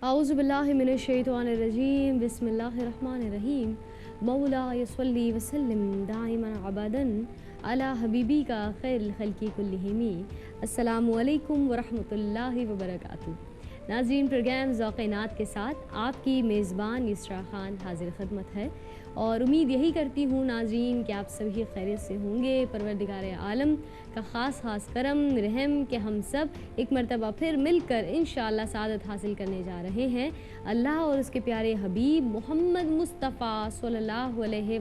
अऊज़ु बिल्लाहि मिनश्शैतानिर्रजीम बिस्मिल्लाहिर्रहमानिर्रहीम मौला यस्वल्ली वसल्लिम दाइमन अबदन अला हबीबी का खैरुल खल्क़ि कुल्लिहिमी। अस्सलामु अलैकुम वरहमतुल्लाहि वबरकातुहू। नाज़रीन, प्रोग्राम ज़ौक़-ए-नात के साथ आपकी मेज़बान इसरा खान हाज़िर ख़िदमत है और उम्मीद यही करती हूँ नाज़रीन कि आप सभी खैरियत से होंगे। परवरदिगार आलम का ख़ास करम रहम कि हम सब एक मरतबा फिर मिलकर इंशाअल्लाह सआदत हासिल करने जा रहे हैं। अल्लाह और उसके प्यारे हबीब मोहम्मद मुस्तफ़ा सल्लल्लाहु अलैहि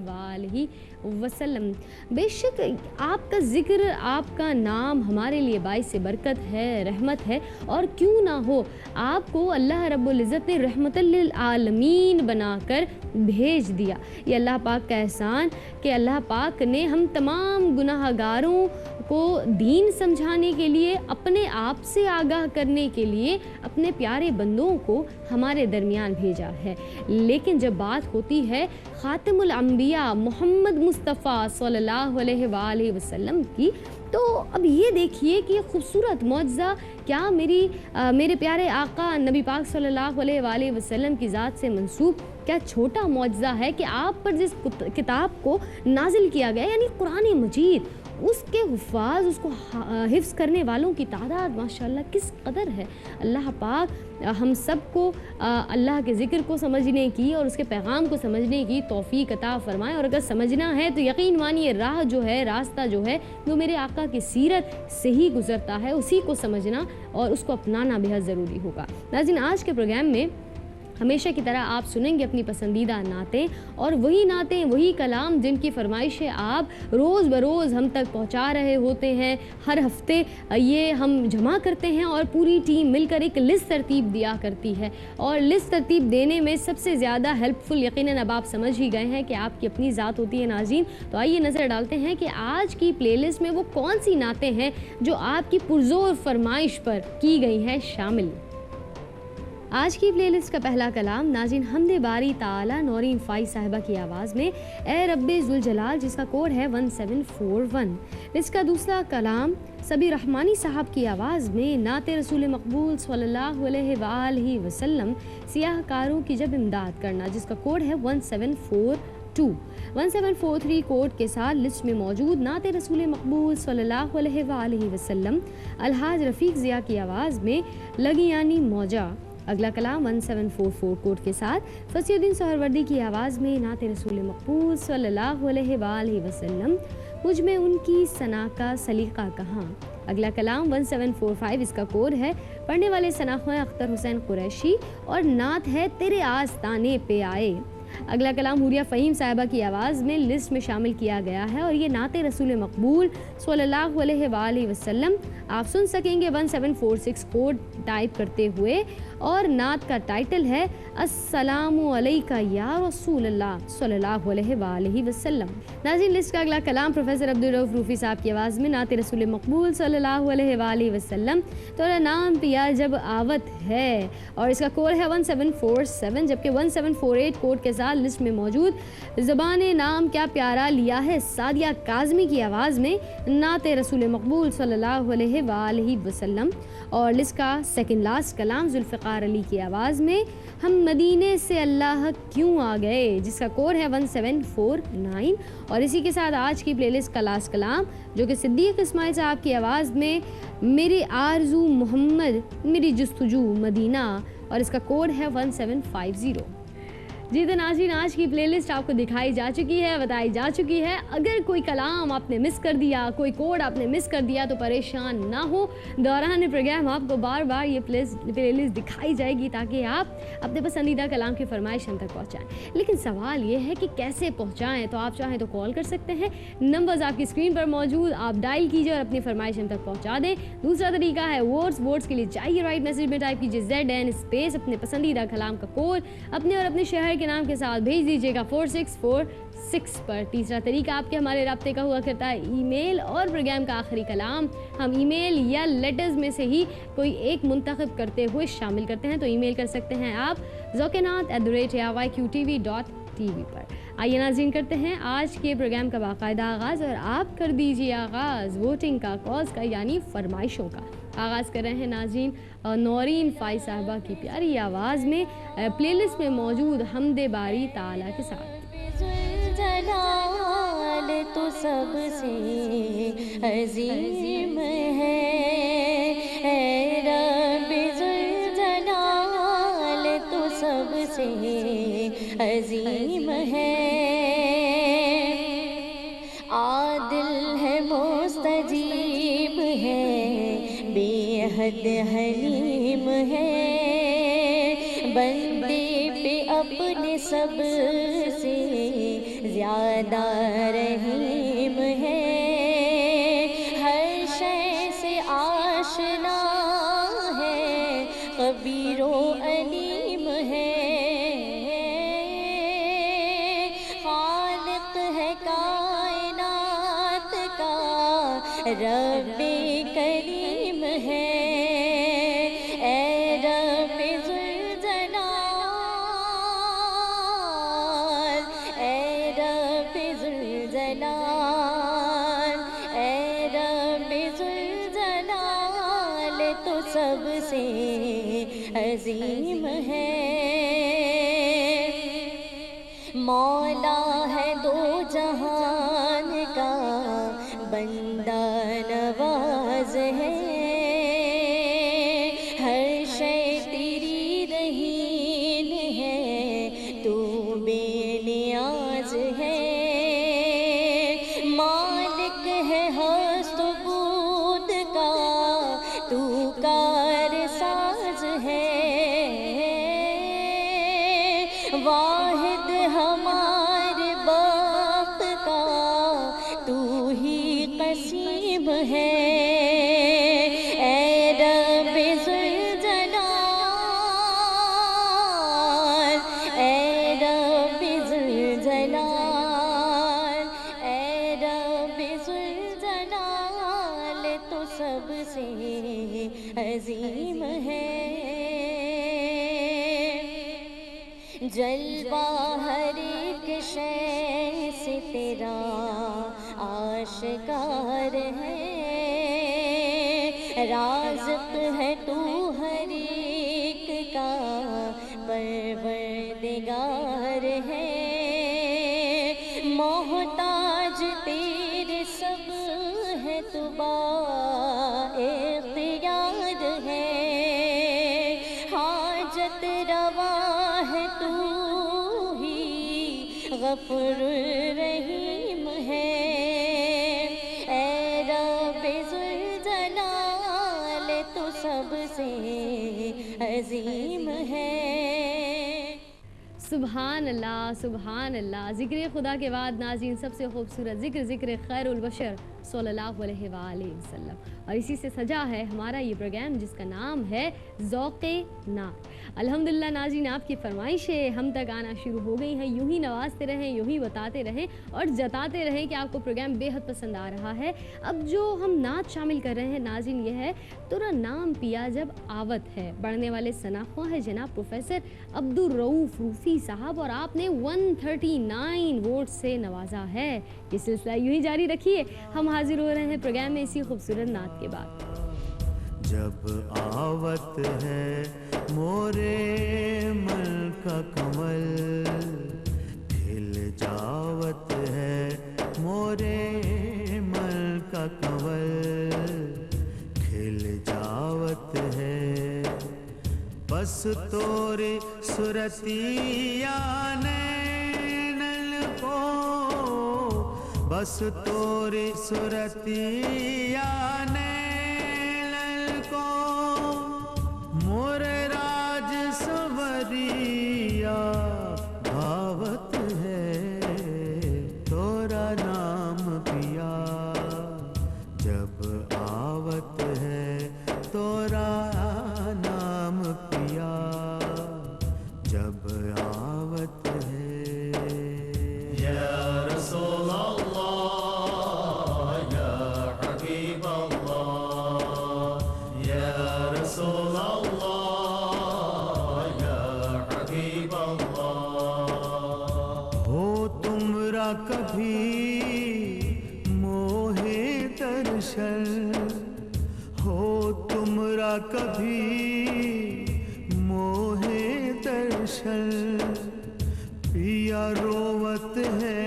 वसल्लम। बेशक आपका ज़िक्र, आपका नाम हमारे लिए बाइस बरकत है, रहमत है, और क्यों ना हो, आपको अल्लाह रब्बुल इज़्ज़त ने रहमतुल लिल आलमीन बनाकर भेज दिया। ये अल्लाह पाक का एहसान कि अल्लाह पाक ने हम तमाम गुनाहगारों को दीन समझाने के लिए, अपने आप से आगाह करने के लिए अपने प्यारे बंदों को हमारे दरमियान भेजा है। लेकिन जब बात होती है ख़ातिमुल अंबिया मोहम्मद मुस्तफ़ा सल्लल्लाहु अलैहि वसल्लम की, तो अब ये देखिए कि ये खूबसूरत मौजज़ा क्या मेरे प्यारे आका नबी पाक सल्लल्लाहु अलैहि वसल्लम की ज़ात से मंसूब क्या छोटा मौजज़ा है कि आप पर जिस किताब को नाजिल किया गया, यानी कुरान मजीद, उसके हुफ़ाज़, उसको हिफ्ज़ करने वालों की तादाद माशाअल्लाह किस कदर है। अल्लाह पाक हम सब को अल्लाह के ज़िक्र को समझने की और उसके पैगाम को समझने की तौफ़ीक अता फ़रमाए। और अगर समझना है तो यकीन मानिए राह जो है, रास्ता जो है, वो मेरे आका की सीरत से ही गुज़रता है। उसी को समझना और उसको अपनाना बेहद ज़रूरी होगा। नाज़रीन, आज के प्रोग्राम में हमेशा की तरह आप सुनेंगे अपनी पसंदीदा नातें, और वही नातें, वही कलाम जिनकी फरमाइशें आप रोज़ बरोज़ हम तक पहुंचा रहे होते हैं। हर हफ्ते ये हम जमा करते हैं और पूरी टीम मिलकर एक लिस्ट तरतीब दिया करती है। और लिस्ट तरतीब देने में सबसे ज़्यादा हेल्पफुल यकीनन अब आप समझ ही गए हैं कि आपकी अपनी ज़ात होती है। नाज़रीन, तो आइए नज़र डालते हैं कि आज की प्लेलिस्ट में वो कौन सी नातें हैं जो आपकी पुरज़ोर फरमाइश पर की गई हैं शामिल। आज की प्लेलिस्ट का पहला कलाम नाज़रीन हमदे बारी ताला नौरीन फ़ाई साहिबा की आवाज़ में ए रब्बे ज़ुल जलाल, जिसका कोड है 1741। इसका दूसरा कलाम सबीर रहमानी साहब की आवाज़ में नाते रसूल मकबूल सल्लल्लाहु अलैहि वसल्लम सियाहकारों की जब इमदाद करना, जिसका कोड है 1742। 1743 कोड के साथ लिस्ट में मौजूद नाते रसूल मकबूल सल्लल्लाहु अलैहि वसल्लम अलहाज रफ़ीक ज़िया की आवाज़ में लगी यानी मौजा। अगला कलाम 1744 कोड के साथ फसीउद्दीन सोहरवर्दी की आवाज़ में नाते रसूल मकबूल सल्लल्लाहु अलैहि वसल्लम मुझ में उनकी सना का सलीक़ा कहाँ। अगला कलाम 1745, इसका कोड है, पढ़ने वाले सनाख़ अख्तर हुसैन कुरैशी और नात है तेरे आस्ताने पे आए। अगला कलाम हुरिया फ़हीम साहिबा की आवाज़ में लिस्ट में शामिल किया गया है और ये नाते रसूल मकबूल सल्लल्लाहु अलैहि वसल्लम आप सुन सकेंगे 1746 कोड टाइप करते हुए, और नात का टाइटल है अस्सलामु अलैका या रसूलल्लाह सल्लल्लाहु अलैहि वसल्लम। नाज़रीन, लिस्ट का अगला कलाम प्रोफेसर अब्दुल रऊफ़ रूफ़ी साहब की आवाज़ में नाते रसूल मकबूल सल्लल्लाहु अलैहि वसल्लम तोरा नाम पिया जब आवत है, और इसका कोड है 1747। जबकि 1748 कोड के साथ लिस्ट में मौजूद ज़बाने नाम क्या प्यारा लिया है सादिया काज़मी की आवाज़ में नाते रसूल मकबूल सल्लल्लाहु अलैहि वसल्लम। और लिस्ट का सेकंड लास्ट कलाम जुल्फ़िकार अली की आवाज़ में हम मदीने से अल्लाह क्यों आ गए, जिसका कोड है 1749। और इसी के साथ आज की प्लेलिस्ट का लास्ट कलाम जो कि सिद्दीक़ इस्माइल साहब की आवाज़ में मेरी आरज़ू मोहम्मद मेरी जुस्तजू मदीना, और इसका कोड है 1750। जी तो नाज़रीन, आज की प्लेलिस्ट आपको दिखाई जा चुकी है, बताई जा चुकी है। अगर कोई कलाम आपने मिस कर दिया, कोई कोड आपने मिस कर दिया, तो परेशान ना हो, दौरान प्रोग्राम आपको बार बार ये प्लेलिस्ट दिखाई जाएगी ताकि आप अपने पसंदीदा कलाम की फरमाइश हम तक पहुँचाएँ। लेकिन सवाल ये है कि कैसे पहुँचाएँ, तो आप चाहें तो कॉल कर सकते हैं, नंबर्स आपकी स्क्रीन पर मौजूद, आप डायल कीजिए और अपनी फरमाइश हम तक पहुँचा दें। दूसरा तरीका है वोट्स के लिए चाहिए राइट मैसेज में टाइप कीजिए ZN स्पेस अपने पसंदीदा कलाम का कोड अपने और अपने शहर के नाम के साथ भेज दीजिएगा 4646 पर। तीसरा तरीका आपके हमारे राब्ते का हुआ करता है ईमेल, और प्रोग्राम का आखिरी कलाम हम ईमेल या लेटर्स में से ही कोई एक मुंतखब करते हुए शामिल करते हैं। तो ईमेल कर सकते हैं आप zokenat@yqtv.tv पर। आइए नाज़रीन, करते हैं आज के प्रोग्राम का बाकायदा आगाज़, और आप कर दीजिए आगाज़ वोटिंग का, कॉज का, यानी फरमाइशों का। آغاز کر رہے ہیں ناظرین نورین فائز صاحبہ کی پیاری آواز میں پلے لسٹ میں موجود حمد باری تعالیٰ کے ساتھ۔ جلال تو سب سے عظیم ہے، اے رب ذوالجلال تو سب سے عظیم ہے، عادل ہے مستجیب ہے، بے حد حلیم ہے، بندے پہ اپنے سب سے زیادہ رحیم ہے، ہر شے سے آشنا ہے، خبیر و علیم ہے، خالق ہے کائنات کا، رب کریم ہے، اے رب ذوالجلال، اے رب ذوالجلال، اے رب ذوالجلال تو سب سے عظیم ہے، مولا ہے دو جہان کا، بندہ نواز ہے، ہر شے تیری رہین ہے، تو بے نیاز ہے، مالک ہے ہست و بود کا، تو کار ساز ہے، واحد ہمارے باپ کا، تو ہی قسیم ہے، اے رب ذوالجلال، اے رب ذوالجلال، اے رب ذوالجلال تو سب سے عظیم ہے، جلوہ ہر ایک شے سے تیرا آشکار ہے، رازق ہے تو ہر ایک کا، پروردگار ہے، محتاج تیرے سب ہے، تو با اختیار ہے، حاجت روا ہے تو ہی غفور رحیم ہے، اے رب ذوالجلال تو سب سے عظیم ہے۔ سبحان اللہ سبحان اللہ، ذکر خدا کے بعد ناظرین سب سے خوبصورت ذکر خیر البشر صلی اللہ علیہ وآلہ وسلم، اور اسی سے سجا ہے ہمارا یہ پروگرام جس کا نام ہے ذوق نات۔ الحمدللہ ناظرین آپ کی فرمائشیں ہم تک آنا شروع ہو گئی ہیں، یوں ہی نوازتے رہیں، یوں ہی بتاتے رہیں اور جتاتے رہیں کہ آپ کو پروگرام بے حد پسند آ رہا ہے۔ اب جو ہم نعت شامل کر رہے ہیں ناظرین یہ ہے ترا نام پیا جب آوت ہے، پڑھنے والے ثناخواں ہے جناب پروفیسر عبدالرؤوف روفی صاحب، اور آپ نے 139 ووٹ سے نوازا ہے۔ یہ سلسلہ یوں ہی جاری رکھیے، ہم حاضر ہو رہے ہیں پروگرام میں اسی خوبصورت نعت کے بعد۔ جب آوت ہے مورے ملک کا کمل، کھل جاوت ہے مورے ملک کا کمل، کھل جاوت ہے بس توری صورتیا نینل کو، بس توری صورتیا نینل کو، مور راج سوریا بھاوت ہے تورا نام پیا، جب آوت ہے تورا نام پیا، جب آوت ہے۔ یا رسول اللہ یا حبیب اللہ، یا رسول اللہ یا حبیب اللہ، ہو تمرا کبھی موہ درشن، ہو تم कभी मोहे दर्शन पिया रोवत है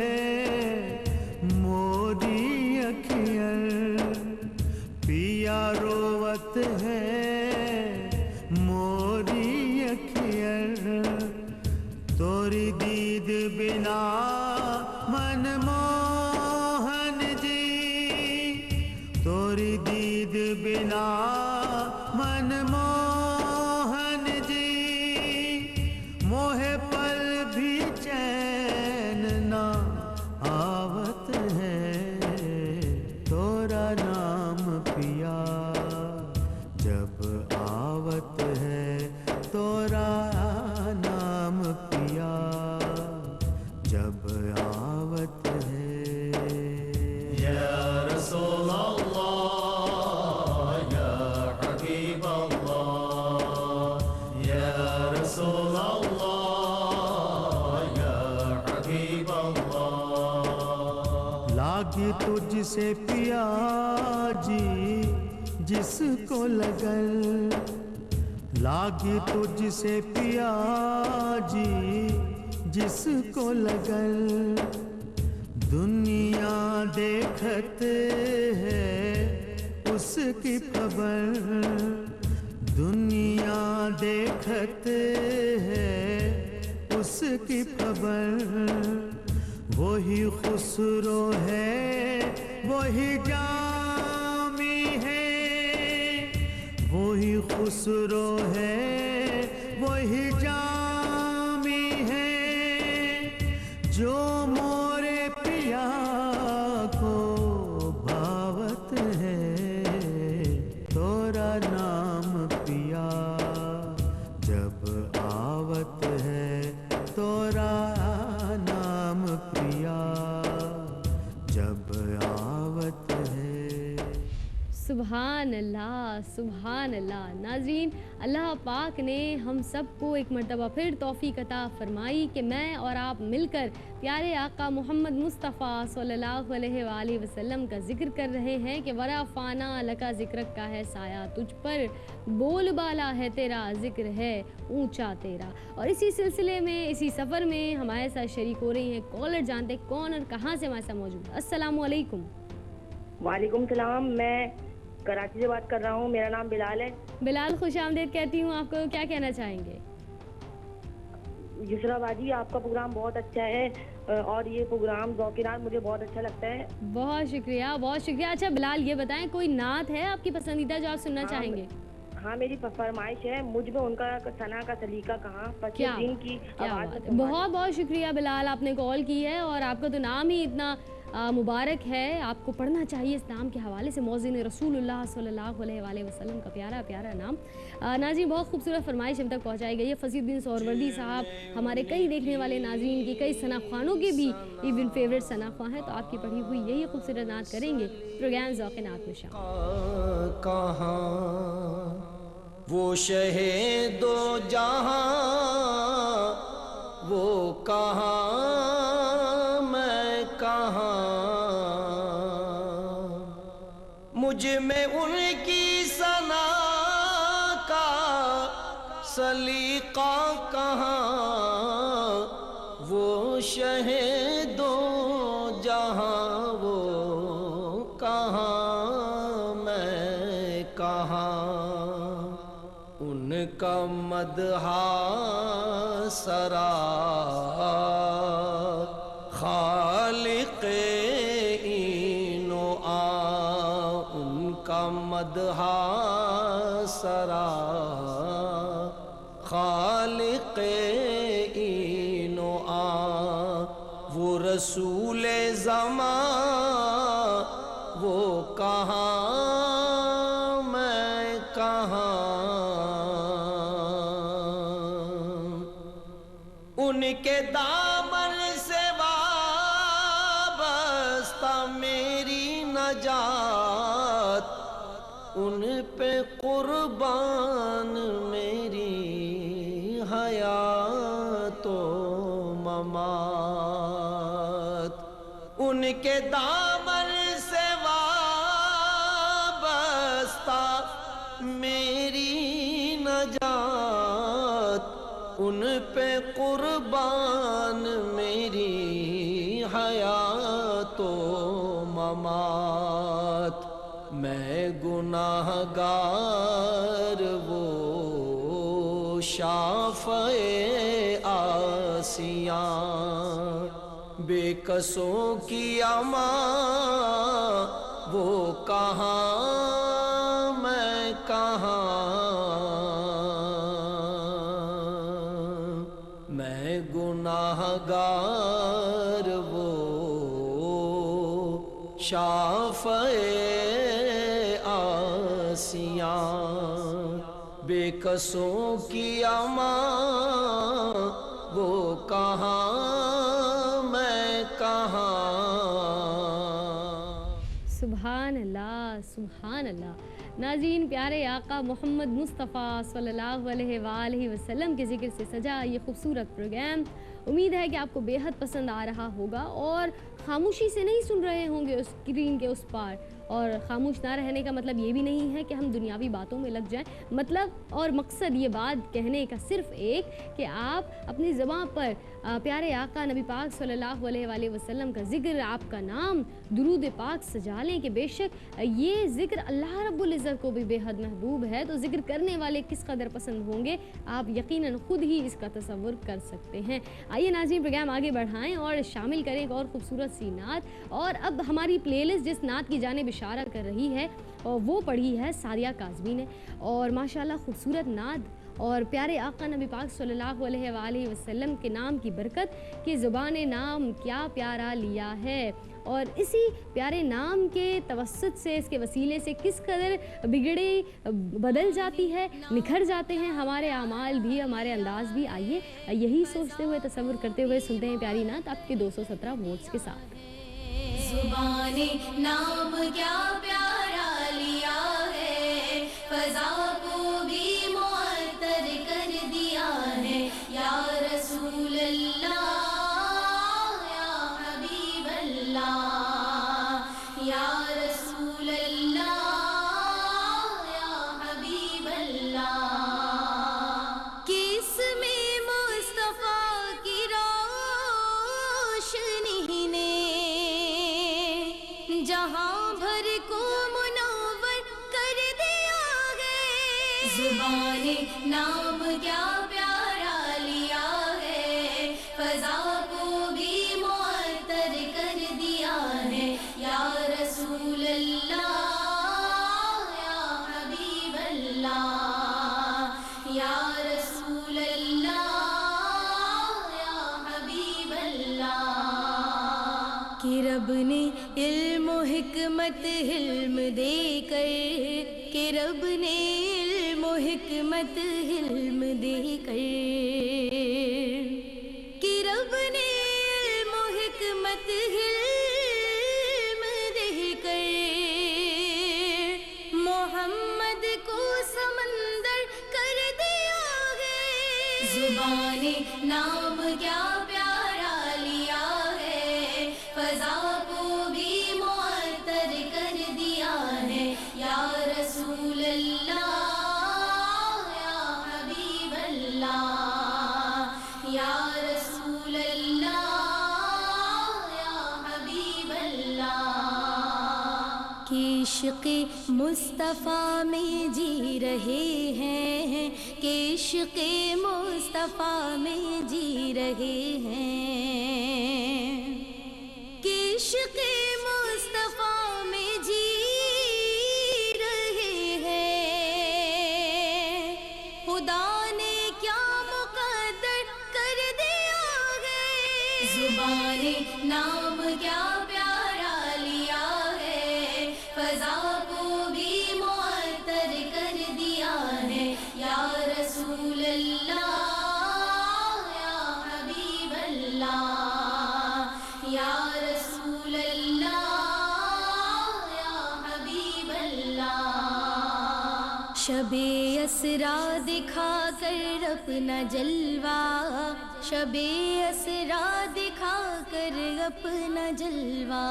मोरी अखियाँ पिया रोवत है मोरी अखियाँ तोरी दीद बिना मनमोहन जी तोरी दीद बिना मनमोहन जी मोहे पल भी चैन ना आवत है तोरा नाम पिया जब आवत है तोरा नाम पिया जब आवत है या रसूल अल्लाह या हबीब अल्लाह या रसूल अल्लाह या हबीब अल्लाह लागी तुझसे पिया जी जिसको लगन लागी तुझसे पिया जी जिसको लगन दुनिया देखत है उसकी खबर दुनिया देखत है उसकी खबर वही खुसरो है वही जामी है वही खुसरो है वही जामी है जो मोरे पिया को भावत है तोरा नाम पिया जब आवत है तोरा नाम पिया जब आवत है सुभान अल्लाह। नाज़रीन, अल्लाह पाक ने हम सबको एक मर्तबा फिर तौफीक अता फरमाई कि मैं और आप मिलकर प्यारे आका मोहम्मद मुस्तफ़ा सल्लल्लाहु अलैहि वसल्लम का ज़िक्र कर रहे हैं कि वरा फ़ाना लका ज़िक्र का है साया तुझ पर बोल बाला है तेरा ज़िक्र है ऊंचा तेरा। और इसी सिलसिले में इसी सफ़र में हमारे साथ शरीक हो रही हैं कॉलर। जानते कौन और कहाँ से हमारे साथ मौजूद है। अस्सलामु अलैकुम। वालेकुम सलाम, मैं कराची से बात कर रहा हूँ। मेरा नाम बिलाल है। बिलाल, खुश आमदीद कहती हूँ। आपको क्या कहना चाहेंगे? युसरा बाजी, आपका प्रोग्राम बहुत अच्छा है और ये प्रोग्राम ज़ौक़-ए-नात मुझे बहुत अच्छा लगता है। बहुत शुक्रिया, बहुत शुक्रिया। अच्छा बिलाल, ये बताएं कोई नात है आपकी पसंदीदा जो आप सुनना चाहेंगे? हाँ, मेरी फरमाइश है, मुझ में उनका सना का सलीका कहाँ दिन की आवाज़ में। बहुत बहुत शुक्रिया बिलाल, आपने कॉल की है और आपका तो नाम ही इतना मुबारक है। आपको पढ़ना चाहिए इस नाम के हवाले से, मौज़िन रसूलुल्लाह सल्लल्लाहु अलैहि वसल्लम का प्यारा प्यारा नाम। नाज़रीन, बहुत खूबसूरत फरमाइश हम तक पहुँचाई गई है। फसीहुद्दीन सोहरवर्दी साहब हमारे कई देखने वाले नाज़रीन की, कई सना ख्वानों के भी इवन फेवरेट सना ख्वां हैं, तो आपकी पढ़ी हुई यही खूबसूरत नात करेंगे प्रोग्राम ज़ौक़-ए-नात में शामिल। कहाँ वो शहीदो जहाँ वो कहाँ मुझ में उनकी सना का सलीका कहाँ वो शहीदो जहाँ वो कहाँ मैं कहाँ उनका मदहा सरा खालिक़े इनो उनका मदहा सरा खालिक़े इनो वो रसूले ज़मां वो कहाँ मैं कहाँ उनके दामन से वाबस्ता मेरी नजात उन पे कुर्बान मेरी हयातो ममात उनके दामन से वाबस्ता मेरी ان پہ قربان میری حیات و ممات. میں گناہ گار وہ شافع آسیاں، بے کسوں کی اماں وہ کہاں میں کہاں. میں گناہ گار وہ شافع آسیاں، بے کسوں کی اماں وہ کہاں میں کہاں. سبحان اللہ سبحان اللہ. ناظرین، پیارے آقا محمد مصطفیٰ صلی اللہ علیہ وآلہ وسلم کے ذکر سے سجا یہ خوبصورت پروگرام امید ہے کہ آپ کو بے حد پسند آ رہا ہوگا اور خاموشی سے نہیں سن رہے ہوں گے اسکرین کے اس پار. اور خاموش نہ رہنے کا مطلب یہ بھی نہیں ہے کہ ہم دنیاوی باتوں میں لگ جائیں. مطلب اور مقصد یہ بات کہنے کا صرف ایک کہ آپ اپنی زبان پر پیارے آقا نبی پاک صلی اللہ علیہ وآلہ وسلم کا ذکر، آپ کا نام، درود پاک سجا لیں کہ بے شک یہ ذکر اللہ رب العزت کو بھی بے حد محبوب ہے. تو ذکر کرنے والے کس قدر پسند ہوں گے آپ یقیناً خود ہی اس کا تصور کر سکتے ہیں. آئیے ناظرین، پروگرام آگے بڑھائیں اور شامل کریں ایک اور خوبصورت سی نعت. اور اب ہماری پلے لسٹ جس نعت کی جانب اشارہ کر رہی ہے اور وہ پڑھی ہے ساریہ کاظمی نے. اور ماشاءاللہ خوبصورت نعت اور پیارے آقا نبی پاک صلی اللہ علیہ وآلہ وسلم کے نام کی برکت کہ زبان نام کیا پیارا لیا ہے. اور اسی پیارے نام کے توسط سے، اس کے وسیلے سے کس قدر بگڑے بدل جاتی ہے، نکھر جاتے ہیں ہمارے اعمال بھی، ہمارے انداز بھی. آئیے یہی سوچتے ہوئے، تصور کرتے ہوئے سنتے ہیں پیاری نعت آپ کے 217 ووٹس کے ساتھ. زبان نام کیا پیارا لیا ہے، فضا کو بھی معطر کر دیا ہے. یا رسول اللہ یا حبیب اللہ، یا رسول اللہ یا حبیب اللہ. کس میں مصطفیٰ کی روشنی نے جہاں بھر کو منور کر دیا ہے. زبان نام کیا پیارا لیا ہے، فضا کو بھی معطر کر دیا ہے. یا رسول اللہ یا حبیب اللہ، یا رسول اللہ یا حبیب اللہ. کہ رب نے علم و حکمت حلم دے کر، کہ رب نے علم و حکمت حلم دے کر، کہ رب نے علم و حکمت حلم دے کر محمد کو سمندر کر دیا ہے. زبان نام کیا پیارا لیا ہے، فضا کو بھی معطر کر دیا ہے. یا رسول اللہ یا حبیب اللہ، یا رسول اللہ یا حبیب اللہ. کہ عشق مصطفیٰ میں جی رہے ہیں، کہ عشق مصطفیٰ میں جی رہے ہیں، کہ عشق مصطفیٰ میں جی رہے ہیں. خدا نے کیا مقدر کر دیا ہے. زبان نام کیا پیارا لیا ہے، فضا کو بھی معطر کر دیا ہے. یا رسول اللہ یا حبیب اللہ، یا رسول اللہ یا حبیب اللہ. شب اسرا دکھا کر اپنا جلوہ، شب اسرا دکھا کر اپنا جلوہ،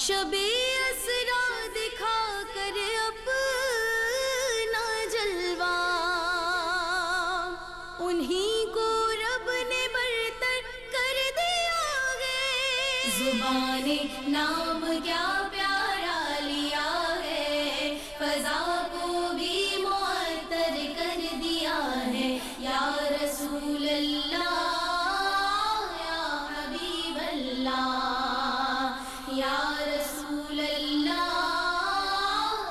شب اسرا دکھا کر اپنا جلوہ. زبانے نام کیا پیارا لیا ہے، فضا کو بھی معطر کر دیا ہے، یا رسول اللہ یا حبیب اللہ، یا رسول اللہ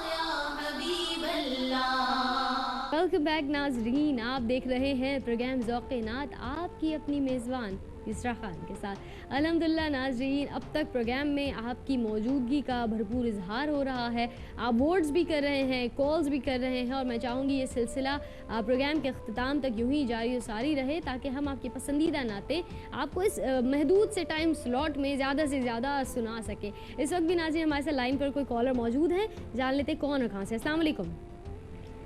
یا حبیب اللہ۔ ویلکم بیک ناظرین، آپ دیکھ رہے ہیں پروگرام ذوق نعت، آپ کی اپنی میزبان یسریٰ خان کے ساتھ۔ الحمدللہ ناظرین، اب تک پروگرام میں آپ کی موجودگی کا بھرپور اظہار ہو رہا ہے، آپ ووٹس بھی کر رہے ہیں، کالز بھی کر رہے ہیں، اور میں چاہوں گی یہ سلسلہ پروگرام کے اختتام تک یوں ہی جاری و ساری رہے، تاکہ ہم آپ کی پسندیدہ نعتیں آپ کو اس محدود سے ٹائم سلاٹ میں زیادہ سے زیادہ سنا سکیں۔ اس وقت بھی ناظرین ہمارے ساتھ لائن پر کوئی کالر موجود ہے، جان لیتے کون اور کہاں سے۔ السلام علیکم۔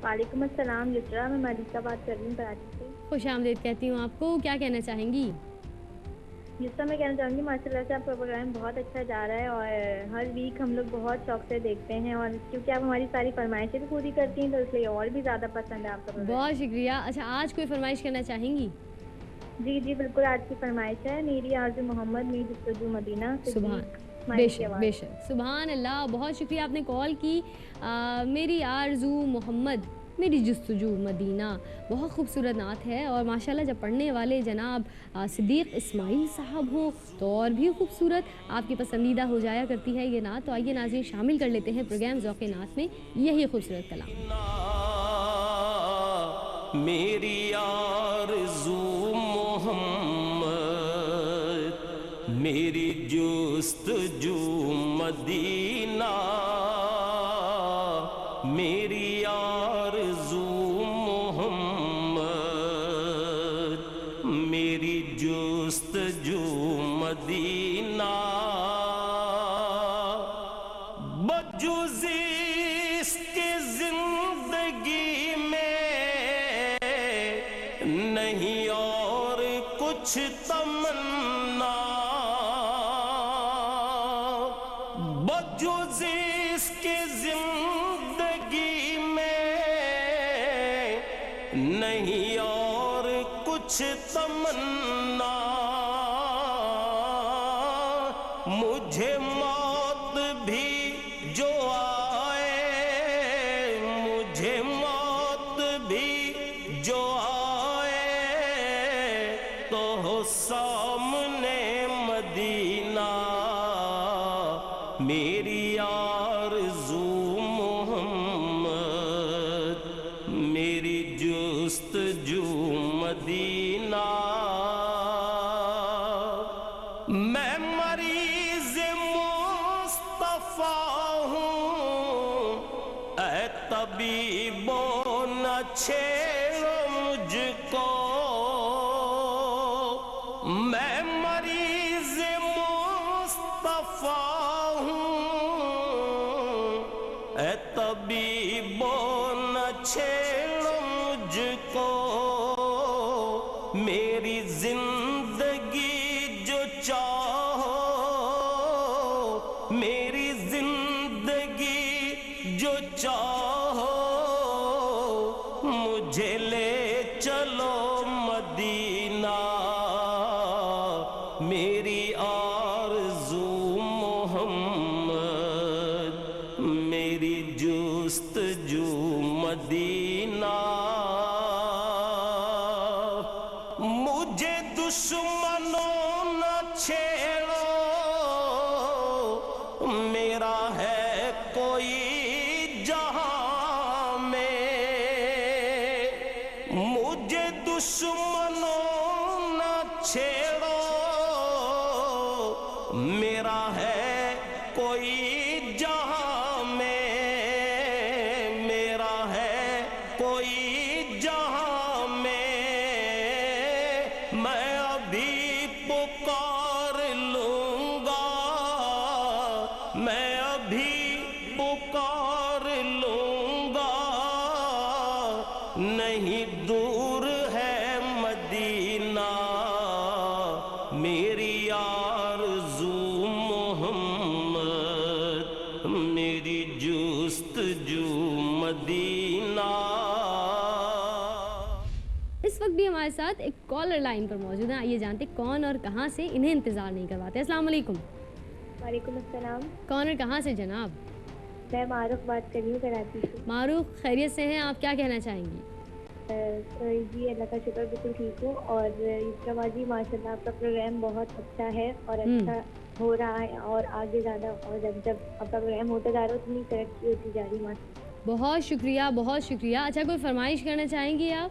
وعلیکم السلام یسریٰ، میں ملیکہ بات کر رہی ہوں کراچی سے۔ خوش آمدید کہتی ہوں آپ کو، کیا کہنا چاہیں گی؟ یسریٰ میں کہنا چاہوں گی ماشاء اللہ سے آپ کا پروگرام بہت اچھا جا رہا ہے، اور ہر ویک ہم لوگ بہت شوق سے دیکھتے ہیں، اور کیونکہ آپ ہماری ساری فرمائشیں بھی پوری کرتی ہیں تو اس لیے اور بھی زیادہ پسند ہے آپ کا پروگرام۔ بہت شکریہ۔ اچھا، آج کوئی فرمائش کرنا چاہیں گی؟ جی جی بالکل، آج کی فرمائش ہے میری آرزو محمد میری جستجو مدینہ۔ سبحان، بے شک بے شک، سبحان اللہ، بہت شکریہ آپ نے کال کی۔ میری آرزو محمد میری جستجو مدینہ، بہت خوبصورت نعت ہے، اور ماشاءاللہ جب پڑھنے والے جناب صدیق اسماعیل صاحب ہوں تو اور بھی خوبصورت، آپ کی پسندیدہ ہو جایا کرتی ہے یہ نعت۔ تو آئیے ناظرین شامل کر لیتے ہیں پروگرام ذوق نعت میں یہی خوبصورت کلام۔ میری آرزو محمد میری جستجو مدینہ، میری آرزو محمد میری جستجو مدینہ، بجز اس کے زندگی میں نہیں اور کچھ تمنا، بجز اس کے زندگی میں نہیں اور کچھ تمنا، مجھے موت بھی جو آئے، مجھے موت بھی جو آئے تو ہو سامنے مدینہ، میری آرزو محمد میری جستجو مدینہ، میں مریض مصطفیٰ ہوں، اے طبیبو نہ چھیڑو مجھ کو، میں مریض مصطفیٰ ہوں، اے طبیبو نہ چھیڑو مجھ کو، میری زندگی جو چاہو، میری زندگی جو چاہو، مجھے لے چلو مدینہ، میری آرزو محمد میری جستجو مدینہ، مجھے دشمنوں نہ چھیڑو، میرا ہے کوئی جہاں میں، مجھے دشمنوں نہ چھیڑو، میرا ہے کوئی جہاں میں، میرا ہے کوئی جہاں میں، میں ابھی پکار لوں گا، میں ابھی پکار لوں گا، نہیں دور ہے مدینہ، میری آرزو محمد میری جستجو مدینہ۔ اس وقت بھی ہمارے ساتھ ایک کالر لائن پر موجود ہیں، آئیے جانتے کون اور کہاں سے، انہیں انتظار نہیں کرواتے۔ السلام علیکم۔ वालेकुम अस्सलाम। कौन और कहाँ से जनाब? मैं मारूफ बात कर रही हूँ कराची से। मारूफ, खैरियत से हैं? आप क्या कहना चाहेंगी? जी अल्लाह का शुक्र, बिल्कुल ठीक हूँ। और इसका जी माशाल्लाह आपका प्रोग्राम बहुत अच्छा है और अच्छा हो रहा है और आगे ज़्यादा, और जब आपका प्रोग्राम होता जा रहा है उतनी तरक्की होती जा रही है माशाल्लाह। बहुत शुक्रिया, बहुत शुक्रिया। अच्छा, कोई फरमाइश करना चाहेंगी आप?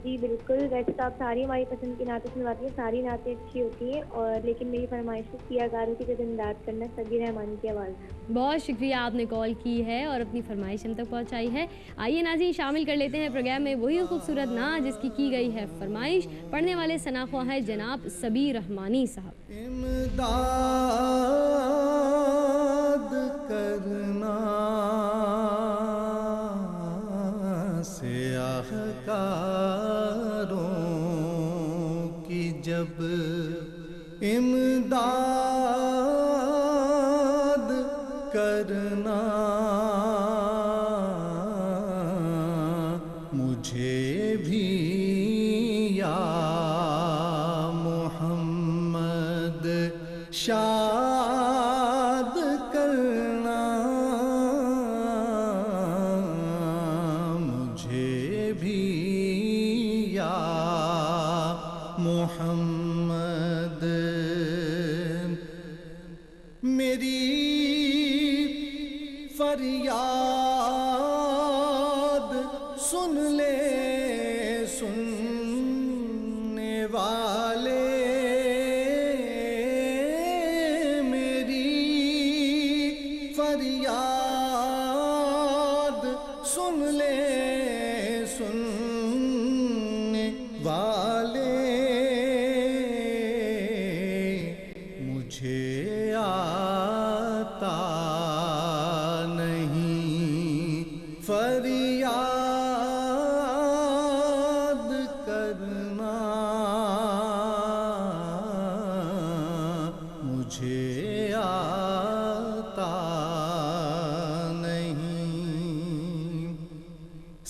जी बिल्कुल, वैसे तो आप सारी हमारी पसंद की नातें सुनवाती हैं, सारी नातें अच्छी होती हैं, और लेकिन मेरी फरमाइश है किया गारों की जब इमदाद करना, सबीर रहमानी की आवाज़ में। बहुत शुक्रिया, आपने कॉल की है और अपनी फरमाइश हम तक पहुंचाई है। आइए नाज़रीन, शामिल कर लेते हैं प्रोग्राम में वही खूबसूरत नात जिसकी की गई है फरमाइश। पढ़ने वाले सनाख्वा है जनाब सबीर रहमानी साहब। इमदाद करना से आहकारों की जब इमदाद करना, मुझे भी या मोहम्मद शाद करना, मुझे भी या मोहम्मद। मेरी फरियाद सुन ले सुनने वाले, मेरी फरियाद सुन ले सुनने वाले, मुझे आता नहीं फरियाद करना, मुझे आता नहीं।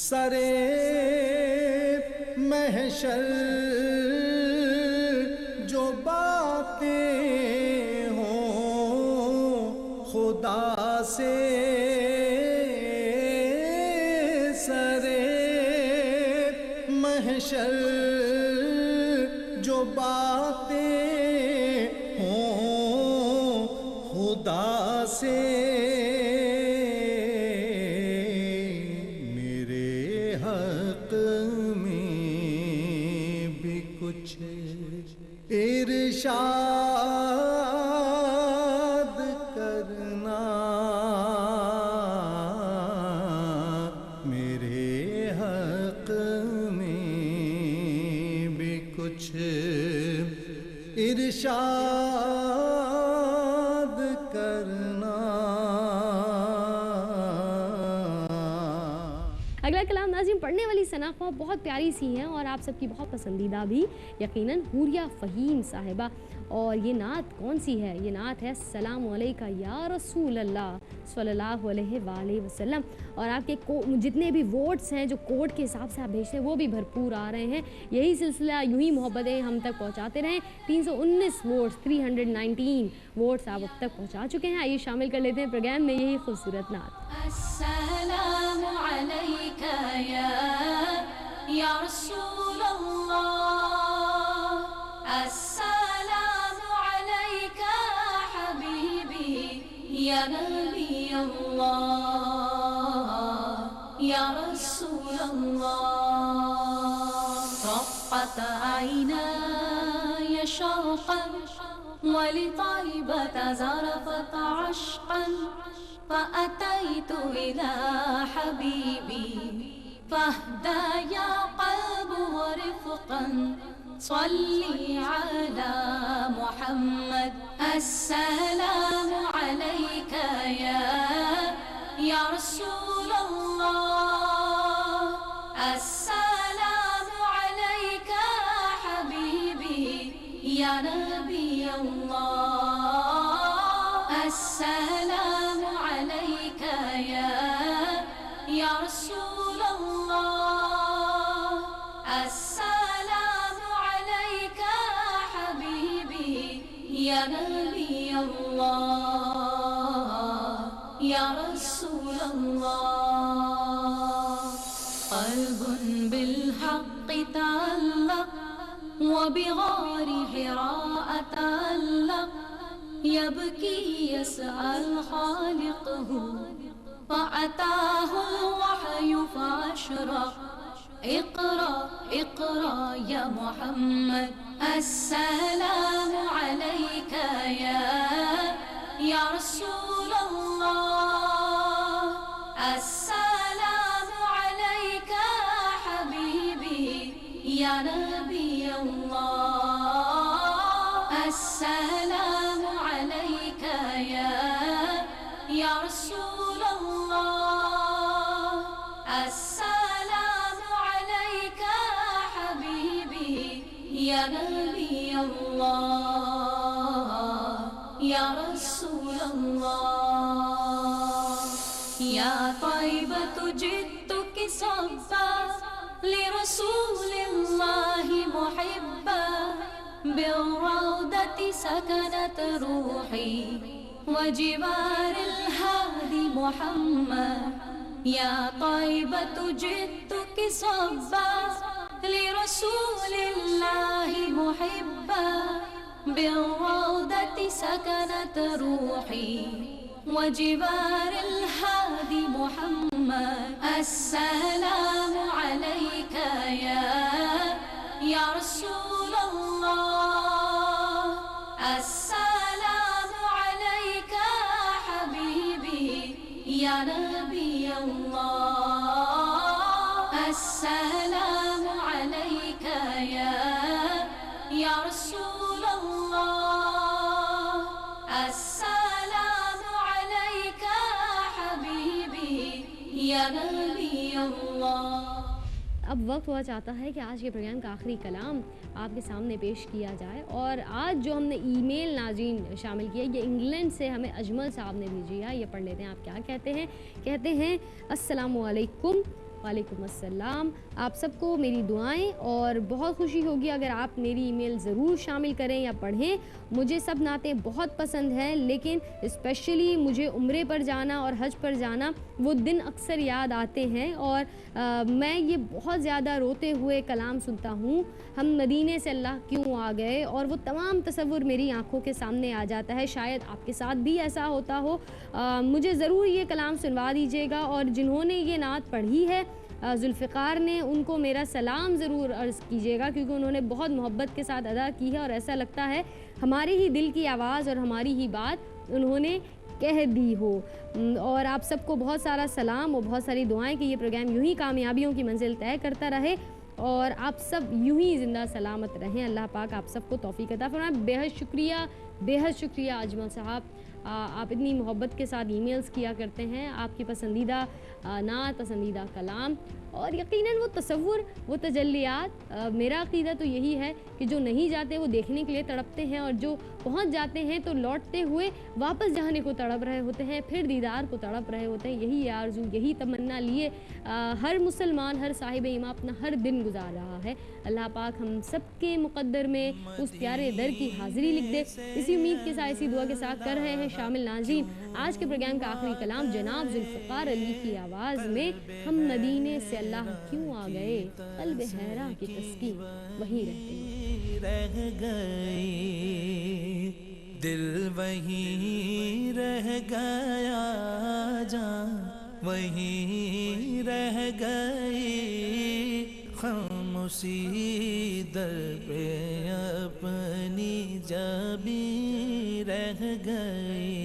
सरे महशर जो बातें हों खुदा से, सरे महशर जो बातें हों खुदा से, मेरे हक में भी कुछ इरशाद करना, मेरे हक में भी कुछ इरशाद करना। अगला कलाम नाज़रीन, पढ़ने वाली सनाख्वा बहुत प्यारी सी हैं और आप सबकी बहुत पसंदीदा भी यकीनन हूरिया फ़हीम साहिबा। और ये नात कौन सी है? ये नात है सलाम अलैका या रसूल अल्लाह सल्लल्लाहु अलैहि वसल्लम। और आपके जितने भी वोट्स हैं जो कोड के हिसाब से आप भेजते हैं वो भी भरपूर आ रहे हैं। यही सिलसिला यूं ही मोहब्बतें हम तक पहुंचाते रहें। 319 वोट्स, 319 वोट्स आप अब तक पहुंचा चुके हैं। आइए शामिल कर लेते हैं प्रोग्राम में यही खूबसूरत नात। अस्सलामु अलैका या रसूल अल्लाह, अस्सलामु अलैका हबीबी या नबी अल्लाह, या रसूल अल्लाह। रफ़्क़त ऐनाय शौक़न वलिطيبة ज़रफ़त अश्क़न, فأتيت إلى حبيبي فاهدى يا قلب ورفقا، صلي على محمد. السلام عليك يا رسول الله، السلام عليك حبيبي يا نبي الله، السلام عليك يا رسول الله، السلام عليك حبيبي या नबी अल्लाह या रसूल अल्लाह قلب بالحق تعلق وبغار حراء تعلق يبكي يسأل خالقه فأتاه الوحي فأشرق اقرأ اقرأ يا محمد السلام عليك يا رسول الله السلام عليك حبيبي يا نبي الله السلام عليك يا رسول الله السلام عليك حبيبي يا نبي الله يا رسول الله يا طيبة جئتك صبا لرسول الله محبا بالروضة سكنت روحي وجوار الهادي محمد يا طيبة جئتك صبا لرسول الله محبا بالروضة سكنت روحي وجوار الهادي محمد السلام عليك يا رسول الله السلام عليك حبيبي يا نبي الله السلام عليك يا رسول الله السلام عليك حبيبي يا نبي الله अब वक्त हुआ चाहता है कि आज के प्रोग्राम का आखिरी कलाम आपके सामने पेश किया जाए। और आज जो हमने ईमेल नाज़रीन शामिल किया, ये इंग्लैंड से हमें अजमल साहब ने भेजी है। ये पढ़ लेते हैं आप क्या कहते हैं। कहते हैं अस्सलामु अलैकुम। वालेकुम अस्सलाम। आप सबको मेरी दुआएं और बहुत खुशी होगी अगर आप मेरी ईमेल ज़रूर शामिल करें या पढ़ें। मुझे सब नाते बहुत पसंद हैं, लेकिन स्पेशली मुझे उम्रे पर जाना और हज पर जाना वो दिन अक्सर याद आते हैं और मैं ये बहुत ज़्यादा रोते हुए कलाम सुनता हूँ, हम मदीने से अल्लाह क्यों आ गए, और वो तमाम तसव्वुर मेरी आँखों के सामने आ जाता है। शायद आपके साथ भी ऐसा होता हो। मुझे ज़रूर ये कलाम सुनवा दीजिएगा। और जिन्होंने ये नात पढ़ी है जुल्फ़िकार ने, उनको मेरा सलाम ज़रूर अर्ज़ कीजिएगा, क्योंकि उन्होंने बहुत मोहब्बत के साथ अदा की है और ऐसा लगता है हमारे ही दिल की आवाज़ और हमारी ही बात उन्होंने कह दी हो। और आप सबको बहुत सारा सलाम और बहुत सारी दुआएं कि ये प्रोग्राम यूं ही कामयाबियों की मंजिल तय करता रहे और आप सब यूं ही ज़िंदा सलामत रहें। अल्लाह पाक आप सबको तौफीक अता फरमाए। बेहद शुक्रिया अजमल साहब, आप इतनी मोहब्बत के साथ ईमेल्स किया करते हैं। आपकी पसंदीदा नात, पसंदीदा कलाम और यकीनन वो तसव्वुर, वो तजल्लियात, मेरा अक़ीदा तो यही है कि जो नहीं जाते वो देखने के लिए तड़पते हैं और जो पहुंच जाते हैं तो लौटते हुए वापस जाने को तड़प रहे होते हैं, फिर दीदार को तड़प रहे होते हैं। यही आरज़ू, यही तमन्ना लिए हर मुसलमान, हर साहिब ईमान अपना हर दिन गुजार रहा है। अल्लाह पाक हम सब के मुक़द्दर में उस प्यारे दर की हाज़िरी लिख दे। इसी उम्मीद के साथ, इसी दुआ के साथ कर रहे हैं शामिल नाज़रीन आज के प्रोग्राम का आखिरी कलाम जनाब जुल्फ़िकार अली की आवाज़ में, हम मदीने से अल्लाह क्यों आ गए, क़ल्ब हैरा की तस्कीन वहीं रहते रह गई, दिल वहीं रह गया, जान वहीं रह गई, खामोशी दर पे अपनी जबी रह गई।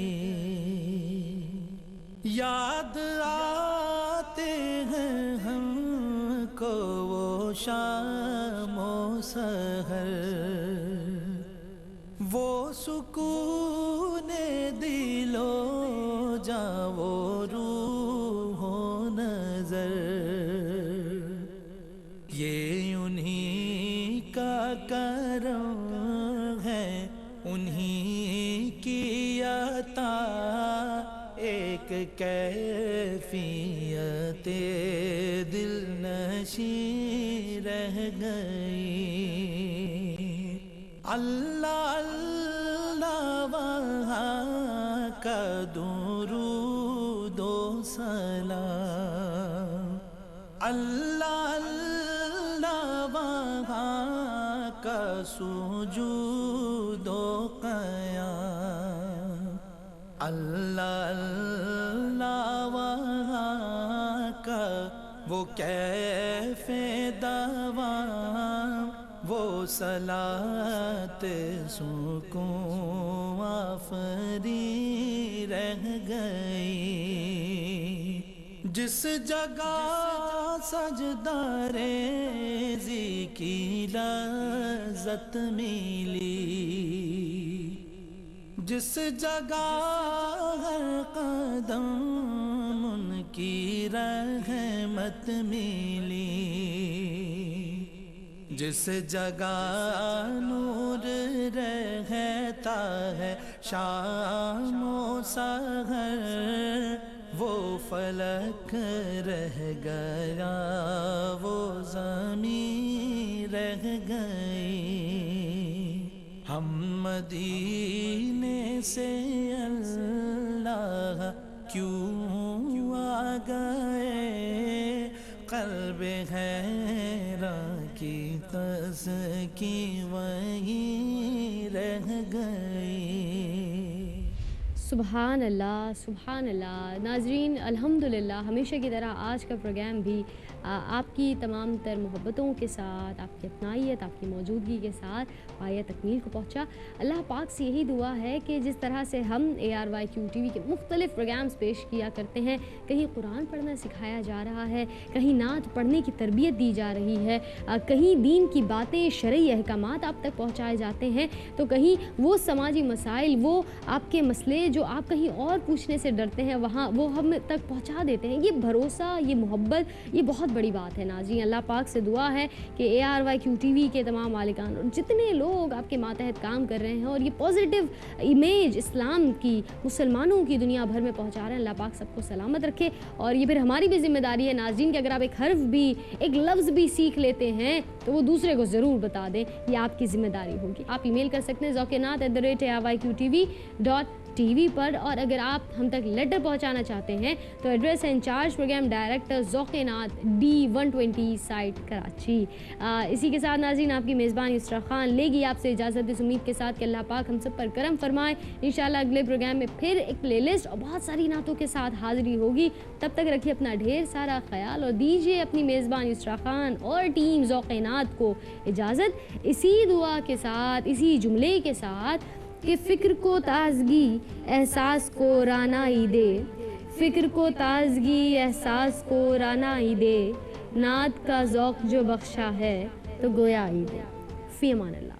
याद आते हैं हमको वो शामो सहर, वो सुकून दिलो जाओ रूहो नजर, ये उन्हीं का करम है, उन्हीं की अता, एक कैफियते दिल नशी रह गई। अल्लाह अल्लाह کا درود و سلام، اللہ اللہ وہاں کا سجود و قیام، اللہ اللہ وہاں کا وہ کیف دوام، وہ صلاۃ سکون آفری رہ گئی، جس جگہ سجدہ ریزی کی لذت ملی، جس جگہ ہر قدم ان کی رحمت ملی، جس جگہ نور رہتا ہے شام و سحر، وہ فلک رہ گیا وہ زمین رہ گئی، ہم مدینے سے اللہ کیوں آ گئے، قلب حیران کی تزکی وہیں رہ گئی۔ سبحان اللہ سبحان اللہ۔ ناظرین الحمدللہ ہمیشہ کی طرح آج کا پروگرام بھی آپ کی تمام تر محبتوں کے ساتھ، آپ کی اپنائیت، آپ کی موجودگی کے ساتھ پایہ تکمیل کو پہنچا۔ اللہ پاک سے یہی دعا ہے کہ جس طرح سے ہم ARYQ TV کے مختلف پروگرامز پیش کیا کرتے ہیں، کہیں قرآن پڑھنا سکھایا جا رہا ہے، کہیں نعت پڑھنے کی تربیت دی جا رہی ہے، کہیں دین کی باتیں، شرعی احکامات آپ تک پہنچائے جاتے ہیں، تو کہیں وہ سماجی مسائل، وہ آپ کے مسئلے جو آپ کہیں اور پوچھنے سے ڈرتے ہیں وہاں وہ ہم تک پہنچا دیتے ہیں۔ یہ بھروسہ، یہ محبت، یہ بہت بڑی بات ہے ناظرین۔ اللہ پاک سے دعا ہے کہ ARYQ TV کے تمام مالکان اور جتنے لوگ آپ کے ماتحت کام کر رہے ہیں اور یہ پازیٹیو امیج اسلام کی، مسلمانوں کی دنیا بھر میں پہنچا رہے ہیں، اللہ پاک سب کو سلامت رکھے۔ اور یہ پھر ہماری بھی ذمہ داری ہے ناظرین کہ اگر آپ ایک حرف بھی، ایک لفظ بھی سیکھ لیتے ہیں تو وہ دوسرے کو ضرور بتا دیں، یہ آپ کی ذمہ داری ہوگی۔ آپ ای میل کر سکتے ہیں ذوقنات@ARYQTV پر، اور اگر آپ ہم تک لیٹر پہنچانا چاہتے ہیں تو ایڈریس ہے انچارج پروگرام ڈائریکٹر ذوقنات D120 سائٹ کراچی۔ اسی کے ساتھ ناظرین آپ کی میزبان یسریٰ خان لے گی آپ سے اجازت اس امید کے ساتھ کہ اللہ پاک ہم سب پر کرم فرمائے۔ انشاءاللہ اگلے پروگرام میں پھر ایک پلے لسٹ اور بہت ساری نعتوں کے ساتھ حاضری ہوگی۔ تب تک رکھیے اپنا ڈھیر سارا خیال اور دیجیے اپنی میزبان یسریٰ خان اور ٹیم ذوقنات کو اجازت، اسی دعا کے ساتھ، اسی جملے کے ساتھ کہ فکر کو تازگی احساس کو رانائی دے، فکر کو تازگی احساس کو رانائی دے، نعت کا ذوق جو بخشا ہے تو گویا ہی دے۔ فی امان اللہ۔